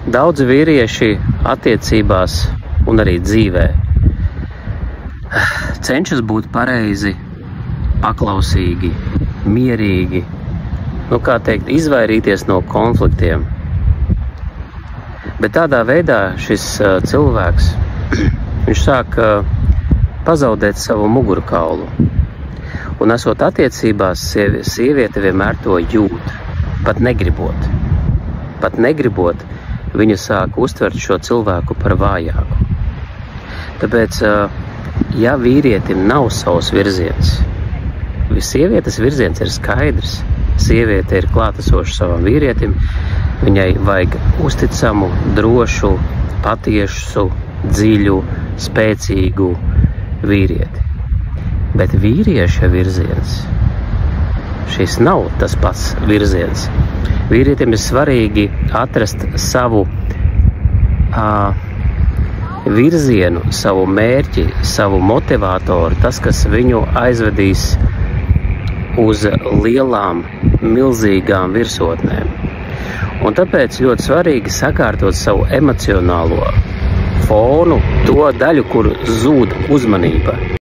Daudzi vīrieši attiecībās un arī dzīvē cenšas būt pareizi, paklausīgi, mierīgi, izvairīties no konfliktiem. Bet tādā veidā šis cilvēks, viņš sāk pazaudēt savu mugurkaulu. Un esot attiecībās, sieviete vienmēr to jūt, pat negribot. Pat negribot, viņa sāk uztvert šo cilvēku par vājāku. Tāpēc, ja vīrietim nav savs virziens, sievietes virziens ir skaidrs, sieviete ir klātesoša savam vīrietim, viņai vajag uzticamu, drošu, patiesu, dziļu, spēcīgu vīrieti. Bet vīrieša virziens, šis nav tas pats virziens. Vīrietim ir svarīgi atrast savu virzienu, savu mērķi, savu motivātoru, tas, kas viņu aizvedīs uz lielām, milzīgām virsotnēm. Un tāpēc ļoti svarīgi sakārtot savu emocionālo fonu, to daļu, kur zūd uzmanība.